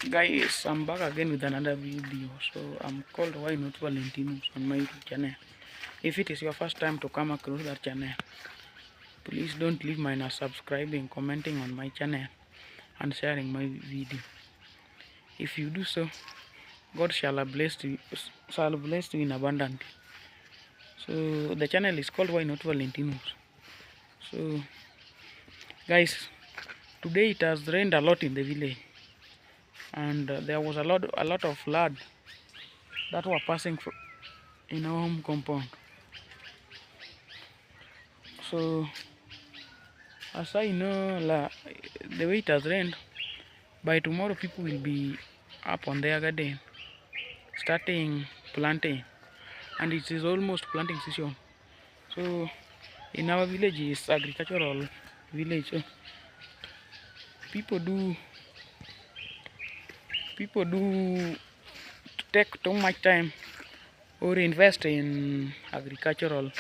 Guys, I'm back again with another video. So I'm called Why Not Valentinos on my YouTube channel. If it is your first time to come across that channel, please don't leave minus subscribing, commenting on my channel and sharing my video. If you do so, God shall bless you in abundance. So the channel is called Why Not Valentinos. So guys, today it has rained a lot in the village, and there was a lot of flood that were passing in our home compound. So as I know, the way it has rained, by tomorrow people will be up on their garden starting planting, and it is almost planting season. So in our village is agricultural village. So people do take too much time or invest in agricultural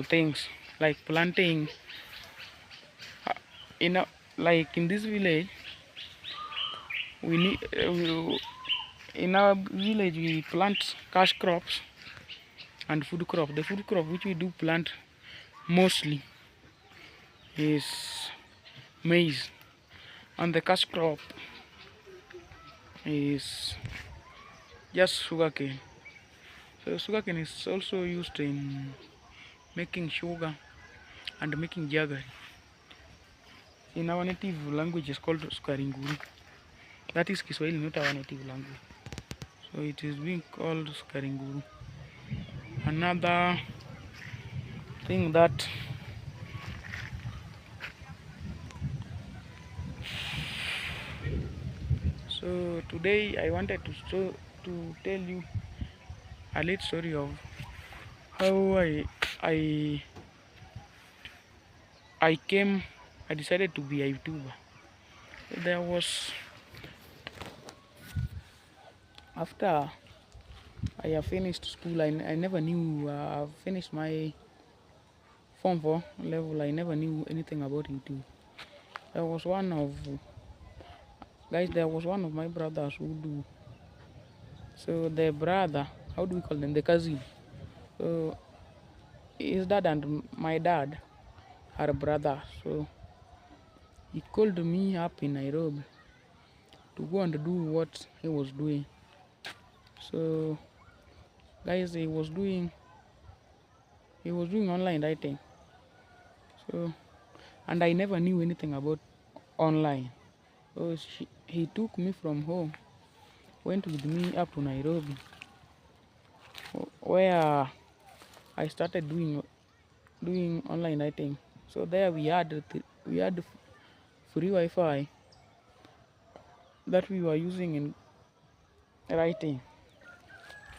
things like planting. In a, like in this village, we need in our village we plant cash crops and food crop. The food crop which we do plant mostly is maize, and the cash crop is just sugarcane. So sugarcane is also used in making sugar and making jaggery. In our native language is called sukaringuru. That is Kiswahili, not our native language. So it is being called sukaringuru. Another thing that so today I wanted to tell you a little story of how I I decided to be a YouTuber. There was after I have finished school, I never knew finished my form 4 level. I never knew anything about YouTube. There was one of my brothers who do. So the brother, how do we call them? The cousin. So his dad and my dad are brothers. So he called me up in Nairobi to go and do what he was doing. So guys, he was doing online writing. So and I never knew anything about online. So he took me from home, went with me up to Nairobi, where I started doing online writing. So there we had free Wi-Fi that we were using in writing,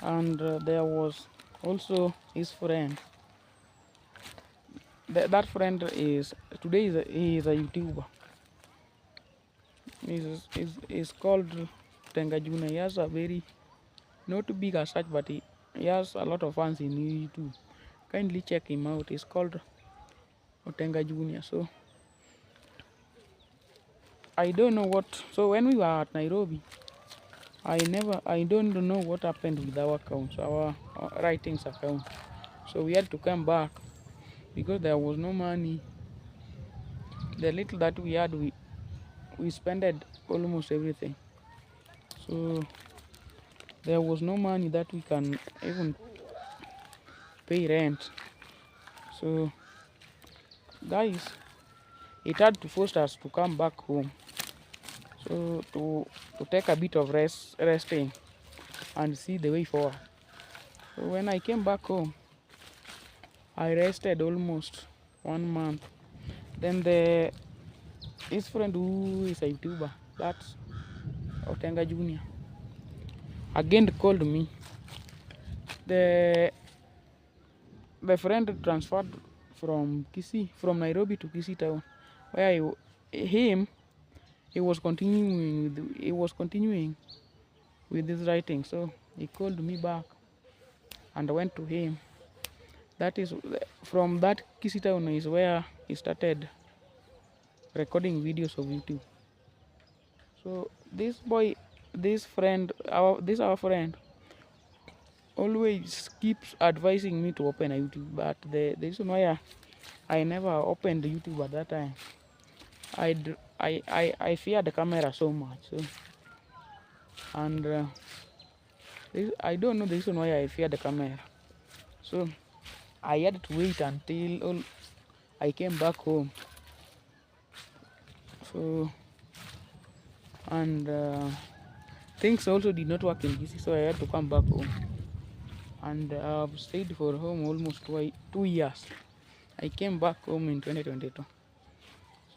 and there was also his friend. That friend is today he is a YouTuber. He's called Tenga Juna. He has a very not big as such, but he has a lot of fans in YouTube. Kindly check him out. He's called Otenga Junior. So I don't know what. So when we were at Nairobi, I don't know what happened with our accounts, our writings account. So we had to come back because there was no money. The little that we had, we spent almost everything. So there was no money that we can even pay rent. So guys, it had to force us to come back home. So to take a bit of resting and see the way forward. So when I came back home, I rested almost 1 month. Then his friend who is a YouTuber, that's Otenga Junior, again called me. The friend transferred from Nairobi to Kisii town, where he was continuing with his writing. So he called me back and I went to him. That is from that Kisii town is where he started recording videos of YouTube. So this our friend always keeps advising me to open a YouTube, but the reason why I never opened YouTube at that time, I fear the camera so much. So, and I don't know the reason why I fear the camera. So I had to wait until I came back home. So and things also did not work in DC, so I had to come back home. And I've stayed for home almost 2 years. I came back home in 2022.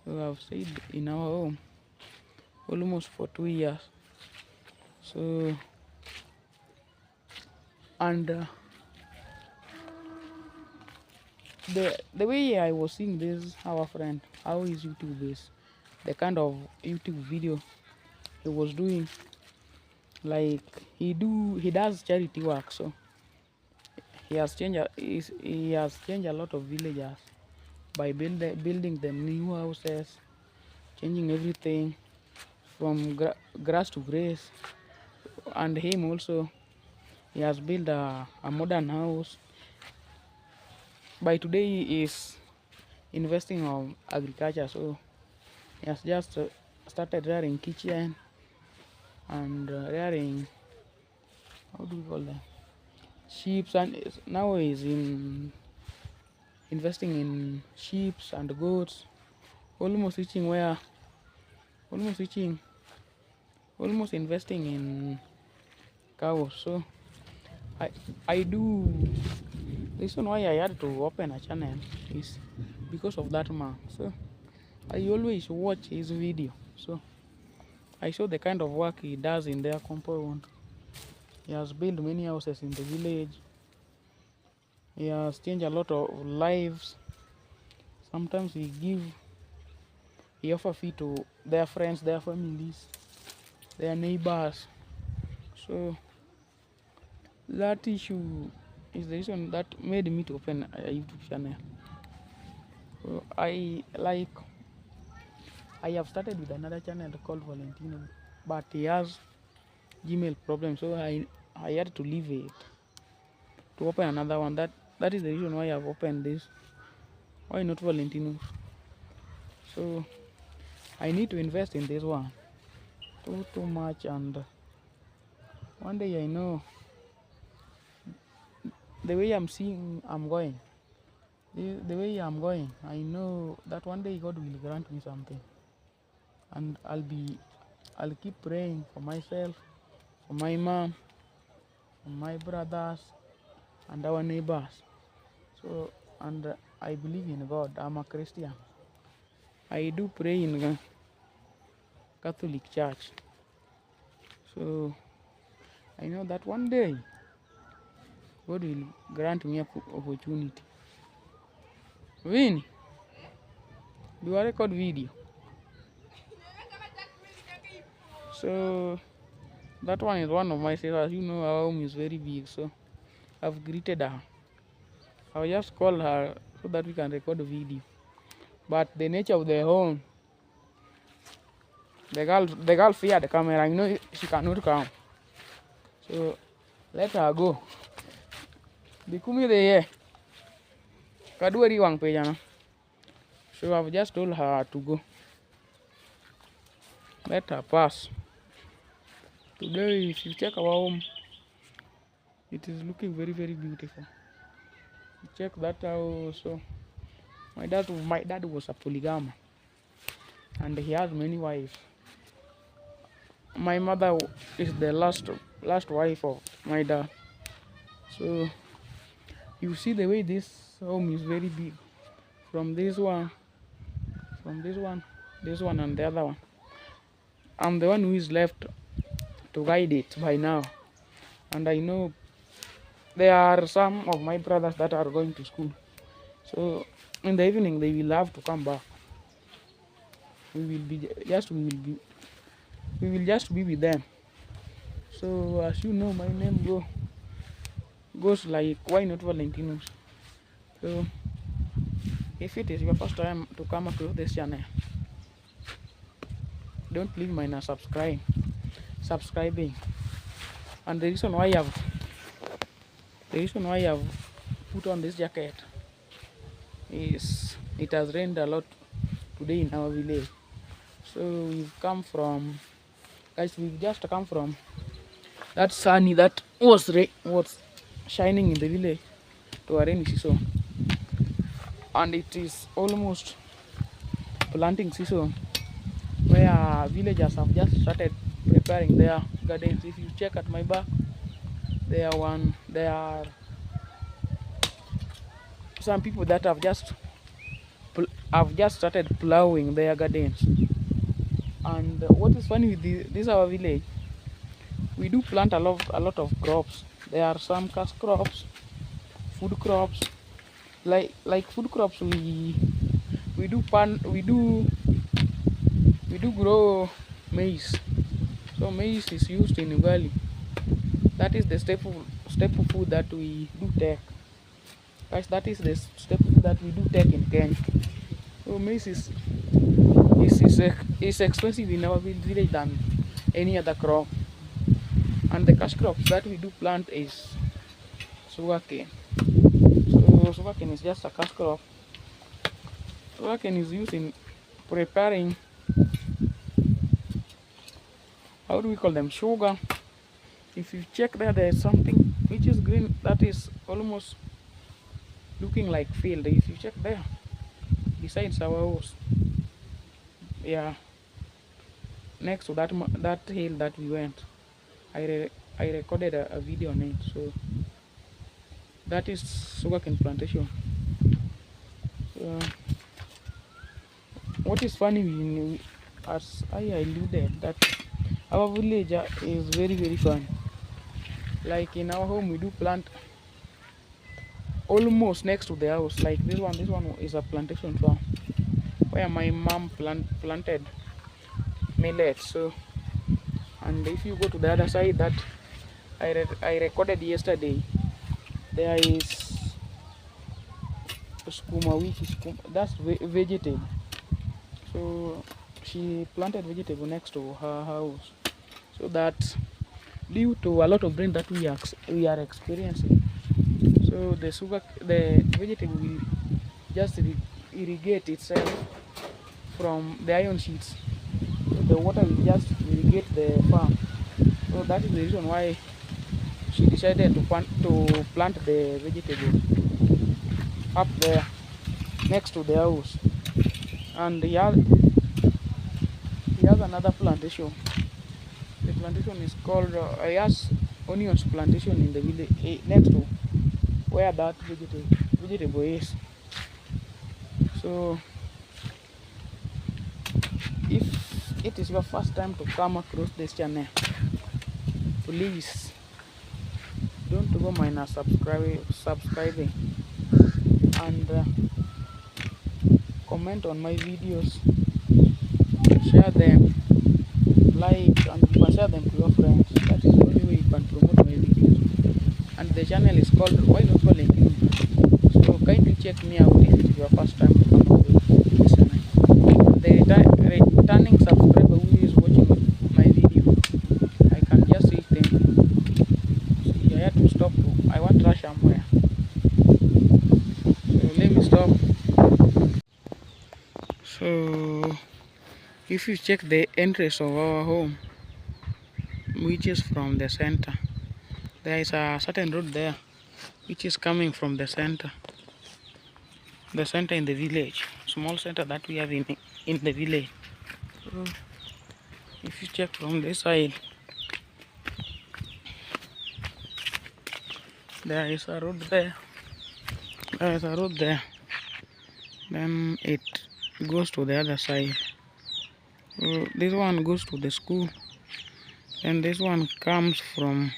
So I've stayed in our home almost for 2 years. So and the way I was seeing this our friend, how his YouTube is, the kind of YouTube video he was doing, like he does charity work. So he has changed a lot of villagers by building them new houses, changing everything from grass to grace. And him also, he has built a modern house. By today he is investing on agriculture, so he has just started rearing kitchen and rearing, how do we call them, sheep, and now he's investing in sheep and goats, almost reaching where almost reaching almost investing in cows. So I I do the reason why I had to open a channel is because of that man. So I always watch his video. So I saw the kind of work he does in their compound. He has built many houses in the village. He has changed a lot of lives. Sometimes he offer fee to their friends, their families, their neighbors. So that issue is the reason that made me to open a YouTube channel. So I have started with another channel called Valentino, but he has Gmail problem, so I had to leave it to open another one. That is the reason why I've opened this. Why not Valentino? So I need to invest in this one too much, and one day I know the way I'm going, the way I'm going, I know that one day God will grant me something, and I'll keep praying for myself, for my mom, for my brothers, and our neighbors. So and I believe in God. I'm a Christian. I do pray in a Catholic Church. So I know that one day God will grant me an opportunity. Vini, do I record video? So that one is one of my sisters. You know our home is very big, so I've greeted her. I'll just call her so that we can record a video. But the nature of the home, the girl fear the camera. You know she cannot come. So let her go. Bikumi de ye. Kaduari wang pejana. So I've just told her to go. Let her pass. Today, if you check our home, it is looking very, very beautiful. You check that house. So my dad was a polygamy, and he has many wives. My mother is the last wife of my dad. So you see the way this home is very big. From this one, this one, and the other one. I'm the one who is left to guide it by now, and I know there are some of my brothers that are going to school. So in the evening they will have to come back. We will just be with them. So as you know, my name goes like why not Valentinos. So if it is your first time to come to this channel, don't leave mine subscribing. And the reason why I've put on this jacket is it has rained a lot today in our village. So we've just come from that sunny that was shining in the village to a rainy season, and it is almost planting season where villagers have just started preparing their gardens. If you check at my back, there are some people that have just started plowing their gardens. And what is funny with this our village, we do plant a lot of crops. There are some cash crops, food crops. Like food crops, we do pan we do grow maize. So maize is used in ugali. That is the staple food that we do take. Guys, that is the staple food that we do take in Kenya. So maize is expensive in our village than any other crop. And the cash crops that we do plant is sugarcane. So sugarcane is just a cash crop. Sugarcane is used in preparing, how do we call them, sugar. If you check there is something which is green that is almost looking like field. If you check there besides our house, yeah, next to that hill that we went, I recorded a video on it. So that is sugarcane plantation. What is funny, as I alluded, that our village is very very fun. Like in our home we do plant almost next to the house. Like this one is a plantation farm where my mom planted millet. So, and if you go to the other side that I recorded yesterday, there is skuma, that's vegetable. So she planted vegetable next to her house, so that due to a lot of rain that we are experiencing, so the vegetable will just irrigate itself from the iron sheets. So the water will just irrigate the farm. So that is the reason why she decided to plant the vegetable up there next to the house. And he has another plantation. The plantation is called he has onions plantation in the village next to where that vegetable is. So if it is your first time to come across this channel, please don't go minus subscribing and comment on my videos, share them, like, and you can share them to your friends. That is the only way you can promote my videos. And the channel is called Why Not Calling You. So kindly check me out if it is your first time to come across this channel. The returning subscriber who is watching my video, I can just say thank you. See, I had to stop. I want to rush somewhere. So let me stop. So if you check the entrance of our home, which is from the center, there is a certain road there which is coming from the center in the village, small center that we have in the village. So if you check from this side, there is a road there, then it goes to the other side. So this one goes to the school, and this one comes from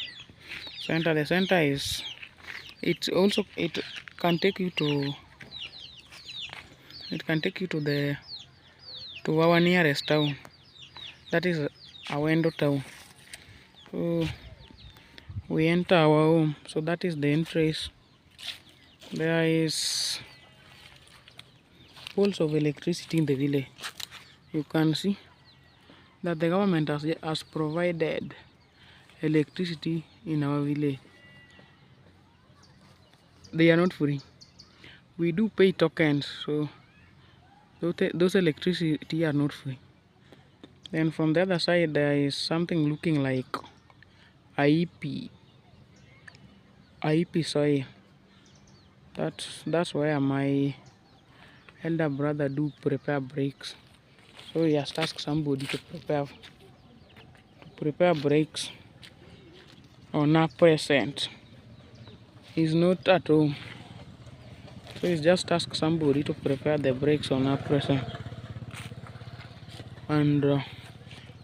center. The center is, it can take you to to our nearest town, that is Awendo town. So we enter our home. So that is the entrance. There is poles of electricity in the village. You can see that the government has provided electricity in our village. They are not free. We do pay tokens, so those electricity are not free. Then from the other side there is something looking like IEP soil. That's where my elder brother do prepare bricks. So he has asked somebody to prepare bricks on our present. He's not at home. So he's just asked somebody to prepare the bricks on our present. And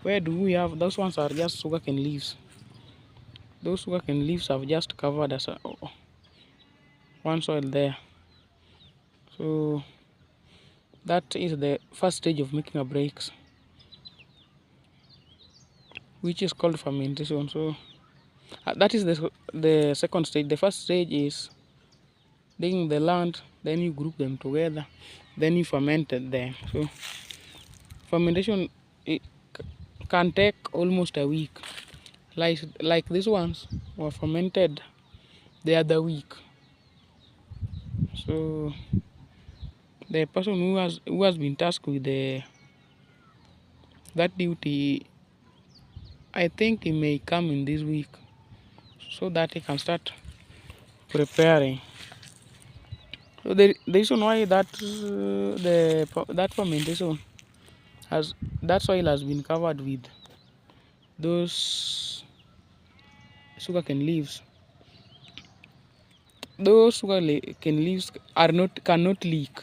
where do we have those ones are just sugarcane leaves. Those sugarcane leaves have just covered us one soil there. So that is the first stage of making a bricks, which is called fermentation. So that is the second stage. The first stage is digging the land, then you group them together, then you fermented them. So fermentation, it can take almost a week. Like these ones were fermented the other week. So the person who has been tasked with that duty, I think he may come in this week so that he can start preparing. So the reason why that fermentation has that soil has been covered with those sugarcane leaves. Those sugarcane leaves cannot leak,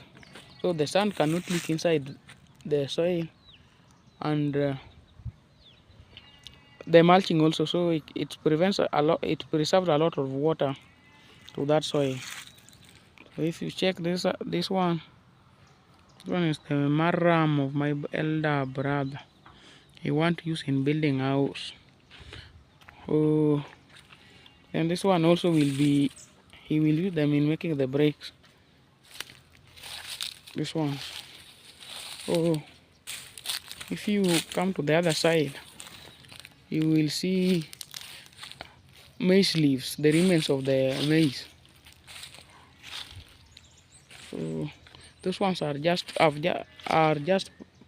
so the sun cannot leak inside the soil, and the mulching also. So it prevents a lot. It preserves a lot of water to that soil. So if you check this one is the marrum of my elder brother. He want to use in building a house. Oh, and this one also he will use them in making the bricks. This one. Oh, if you come to the other side, you will see maize leaves, the remains of the maize. So those ones are just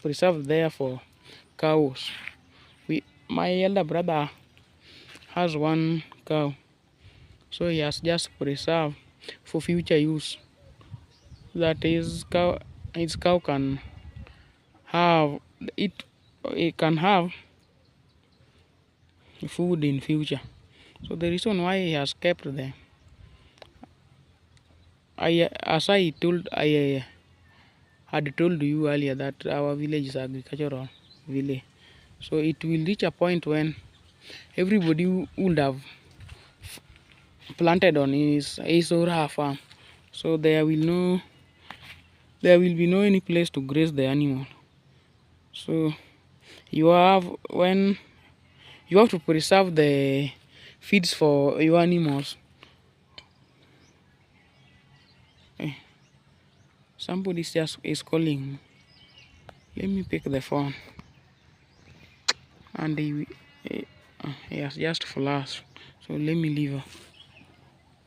preserved there for cows. My elder brother has one cow, so he has just preserved for future use. That is, his cow can have it. It can have food in future. So the reason why he has kept them, I had told you earlier that our village is agricultural village. So it will reach a point when everybody would have planted on his or her farm. So there will be no any place to graze the animal. So you have to preserve the feeds for your animals. Somebody is calling. Let me pick the phone. And he has just flashed. So let me leave her.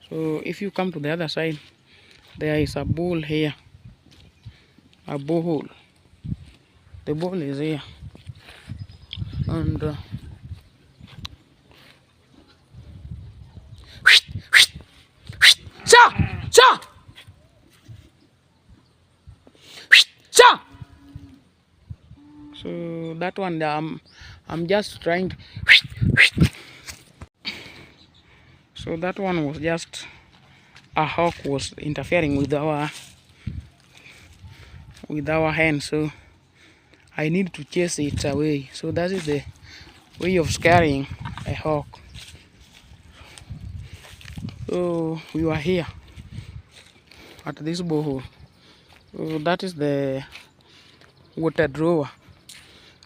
So if you come to the other side, there is a bowl here. A borehole. The bowl is here. And Sir! Sir! So that one, I'm just trying to. So that one was just a hawk was interfering with our hen. So I need to chase it away. So that is the way of scaring a hawk. So we were here at this borehole. So that is the water drawer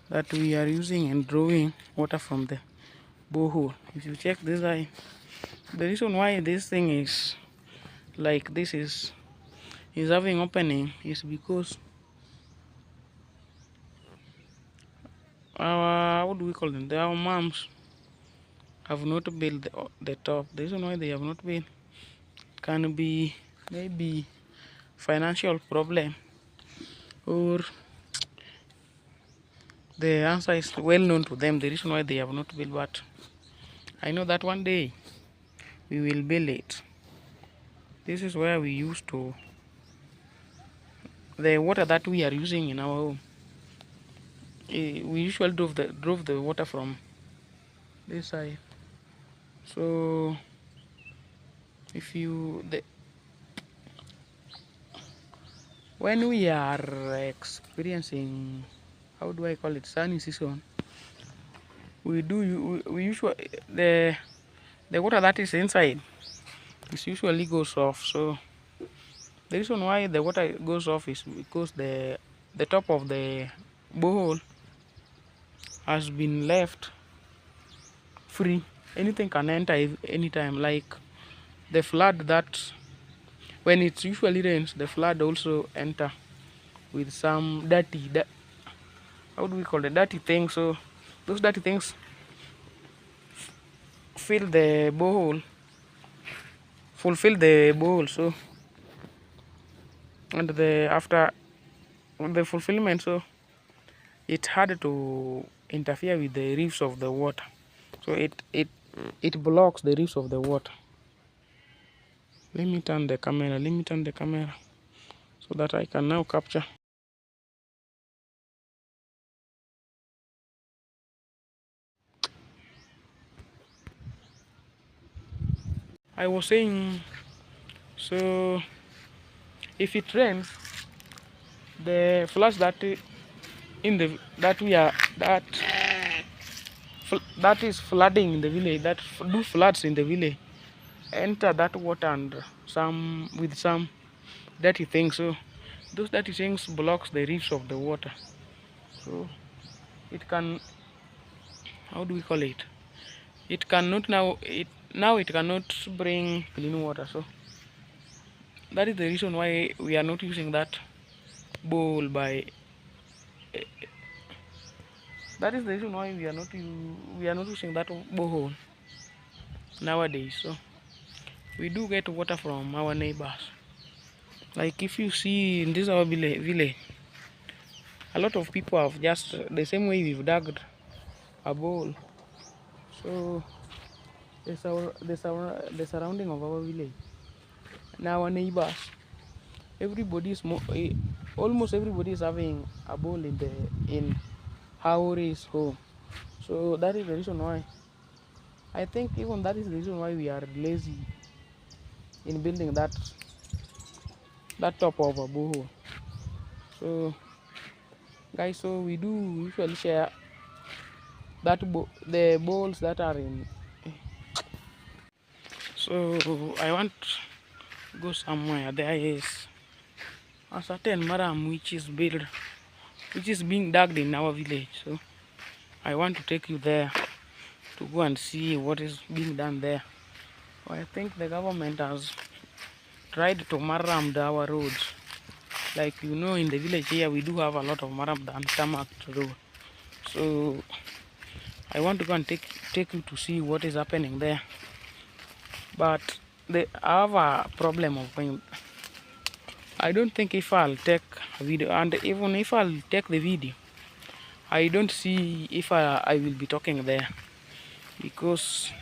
that we are using and drawing water from the borehole. If you check this eye, the reason why this thing is like this is having opening is because our, what do we call them? Our moms have not built the top. The reason why they have not built can be maybe financial problem, or the answer is well known to them. The reason why they have not built, but I know that one day we will build it. This is where we used to the water that we are using in our home. We usually drove the water from this side. So if you when we are experiencing, how do I call it, sunny season, we usually the water that is inside is usually goes off. So the reason why the water goes off is because the top of the borehole has been left free. Anything can enter anytime. Like the flood, that when it usually rains, the flood also enter with some dirty, how do we call it, dirty things. So those dirty things fill the borehole, fulfill the borehole. So and the after the fulfillment, so it had to interfere with the reefs of the water. So it blocks the reefs of the water. Let me turn the camera so that I can now capture. I was saying, so if it rains, the floods that in the that we are that is flooding in the village, that do floods in the village, enter that water and some with some dirty things. So those dirty things blocks the reefs of the water. So it can, how do we call it? It cannot now it cannot bring clean water. So that is the reason why we are not using that bowl by. That is the reason why we are not using that borehole nowadays. So we do get water from our neighbors. Like if you see in this our village, a lot of people have just the same way we've dug a bowl. So the surrounding of our village, now our neighbors, everybody is almost everybody is having a bowl in Haori's home. So that is the reason why I think even that is the reason why we are lazy in building that top of a borehole. So guys, so we do usually share the bowls that are in. So I want to go somewhere. There is a certain marrum which is being dug in our village. So I want to take you there to go and see what is being done there. I think the government has tried to marram our roads. Like you know, in the village here we do have a lot of marram than tarmac road. So I want to go and take you to see what is happening there. But I have a problem of going. I don't think if I'll take a video, and even if I'll take the video, I don't see if I will be talking there because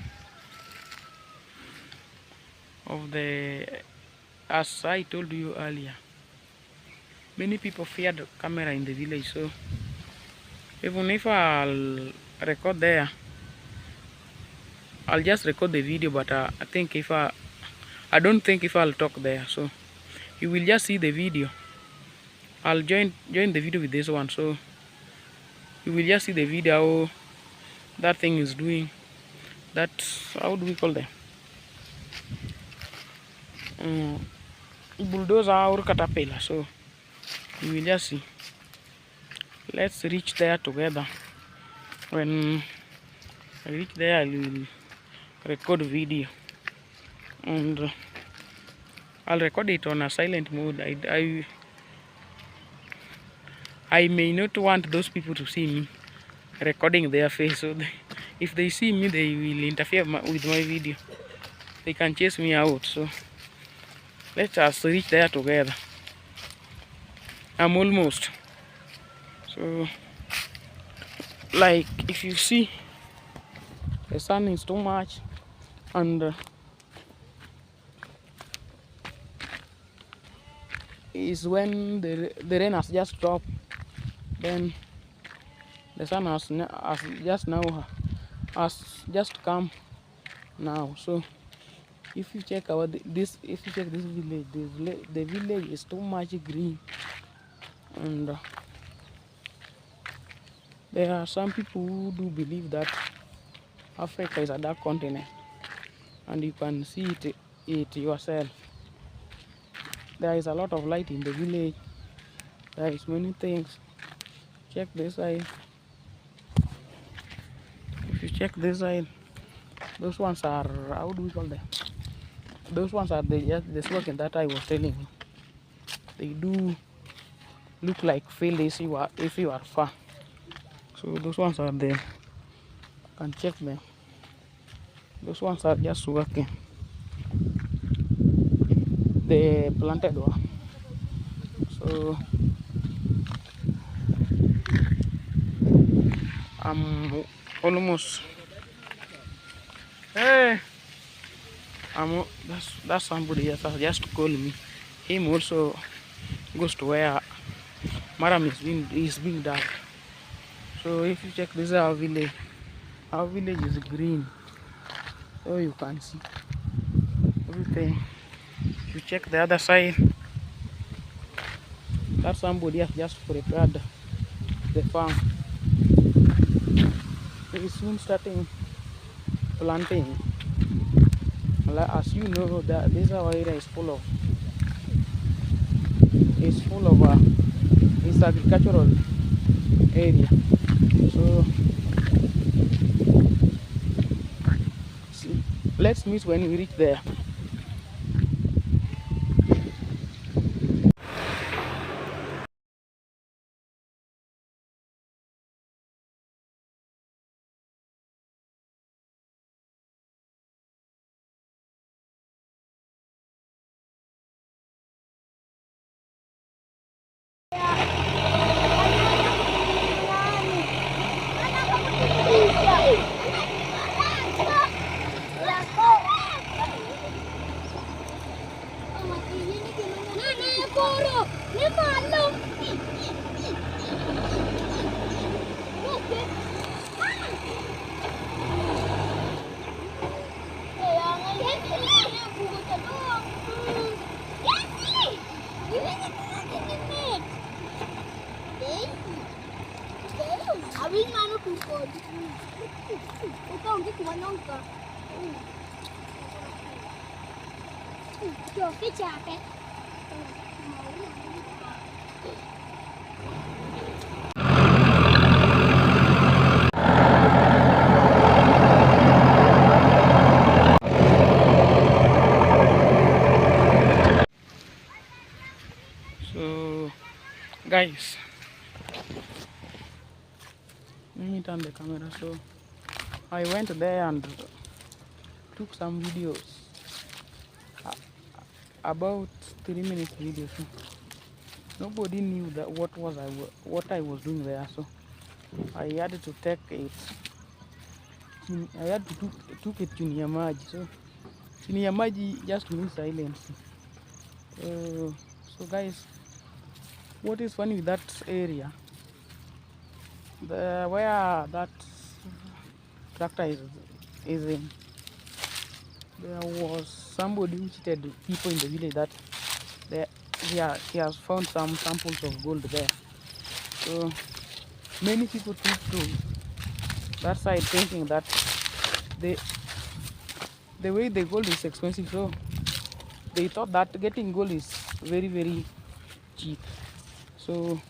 of the, as I told you earlier, many people fear the camera in the village. So even if I'll record there, I'll just record the video, but I think if I don't think if I'll talk there. So you will just see the video. I'll join the video with this one, so you will just see the video how that thing is doing. That, how do we call them? Bulldozer or caterpillar. So you will just see. Let's reach there together. When I reach there, I will record video, and I'll record it on a silent mode. I may not want those people to see me, recording their face. So if they see me, they will interfere with my video. They can chase me out. So let us reach there together. I'm almost. So like if you see the sun is too much and is when the rain has just stopped, then the sun has just now has just come now. So if you check if you check this village, the village is too much green, and there are some people who do believe that Africa is a dark continent, and you can see it yourself. There is a lot of light in the village. There is many things. Check this side. If you check this side, those ones are, how do we call them? Those ones are the slogan that I was telling you. They do look like field if you are far. So those ones are there. You can check them. Those ones are just working. They planted one. So I'm almost. Hey, that's somebody else that just called me. Him also goes to where marrum is being dug. So if you check, this is our village. Our village is green, so you can see everything. If you check the other side, that somebody has just prepared the farm. Very soon starting planting. As you know, that this our area is full of it's agricultural area. So let's meet when we reach there. Cái jacket. So guys, let me turn the camera. So I went there and took some videos, about 3 minutes video. So nobody knew that what I was doing there. So I had to take it. I had to took it chini ya maji. So chini ya maji just means silence. So guys, what is funny with that area? Where that tractor is in, there was somebody who cheated people in the village that he has found some samples of gold there. So many people took to that side thinking that the way the gold is expensive, so they thought that getting gold is very very cheap. So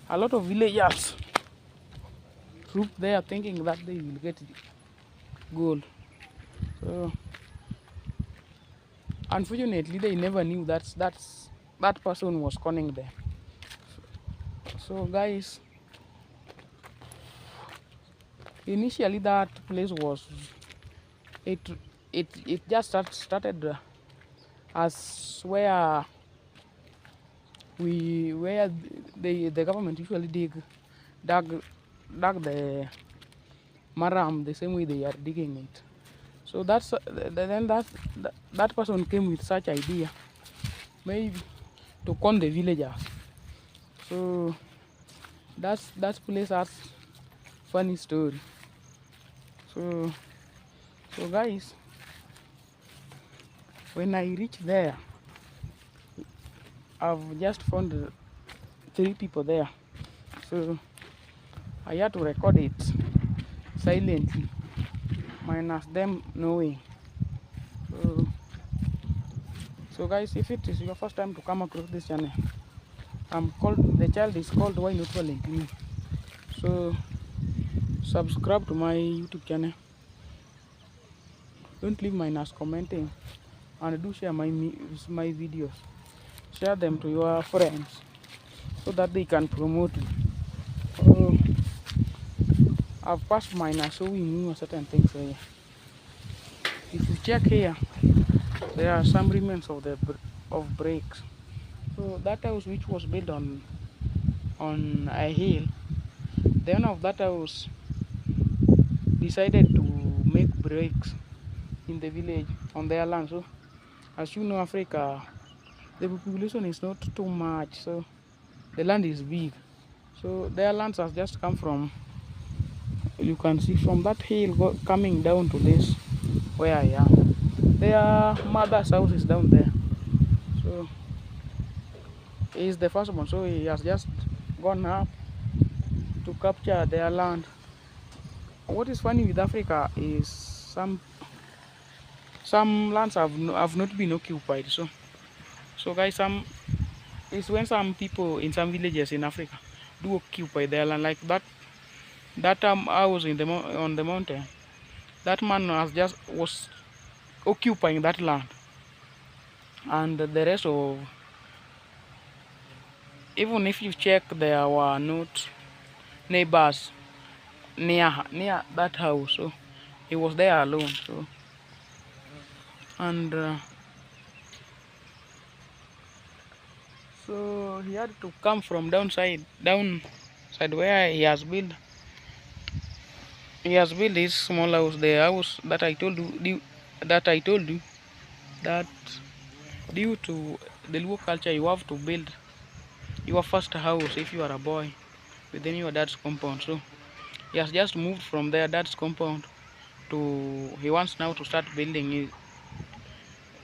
a lot of villagers trooped there thinking that they will get gold. So unfortunately they never knew that person was conning them. So guys, Initially, that place was it it just started as where the government usually dug the marrum the same way they are digging it. So then that person came with such idea, maybe to con the villagers. So that place has funny story. So guys, when I reached there, I've just found 3 people there. So I had to record it silently, minus them knowing. So, guys, if it is your first time to come across this channel, the child is called Why Not Valentine. So subscribe to my YouTube channel. Don't leave minus commenting, and do share my videos. Share them to your friends so that they can promote it. So I've passed minus, so we knew certain things here. If you check here, there are some remains of of bricks. So that house, which was built on a hill, the owner of that house decided to make bricks in the village on their land. So as you know, Africa, the population is not too much, so the land is big. So their lands has just come from, you can see from that hill coming down to this where I am. Their mother's house is down there. So he is the first one, so he has just gone up to capture their land. What is funny with Africa is some lands have not been occupied. So guys, it's when some people in some villages in Africa do occupy their land, like that house on the mountain. That man was occupying that land, and the rest of, even if you check, there were not neighbors near that house. So he was there alone. So so he had to come from downside where he has built this small house, the house that I told you that due to the Luo culture, you have to build your first house if you are a boy within your dad's compound. So he has just moved from their dad's compound to, he wants now to start building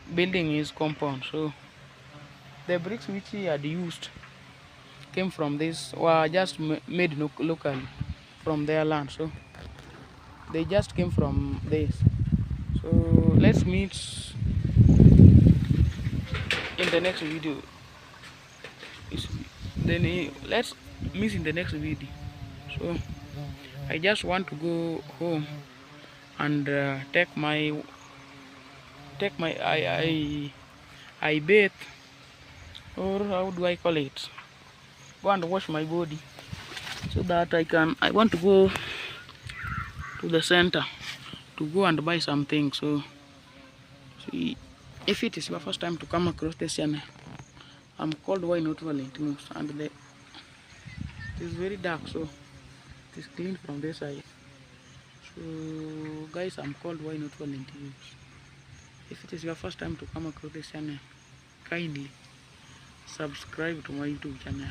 his compound. So the bricks which he had used came from this, were just made locally from their land. So they just came from this. So let's meet in the next video. Let's meet in the next video. So I just want to go home and take my I bathe, or how do I call it, go and wash my body, so that I want to go to the center to go and buy some things. So see, if it is your first time to come across this channel, I'm called Why Not Valentine, and it is very dark, so it is clean from this side. So guys, I'm called Why Not Valentine. If it is your first time to come across this channel, kindly subscribe to my YouTube channel.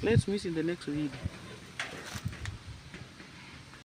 Let's meet in the next video.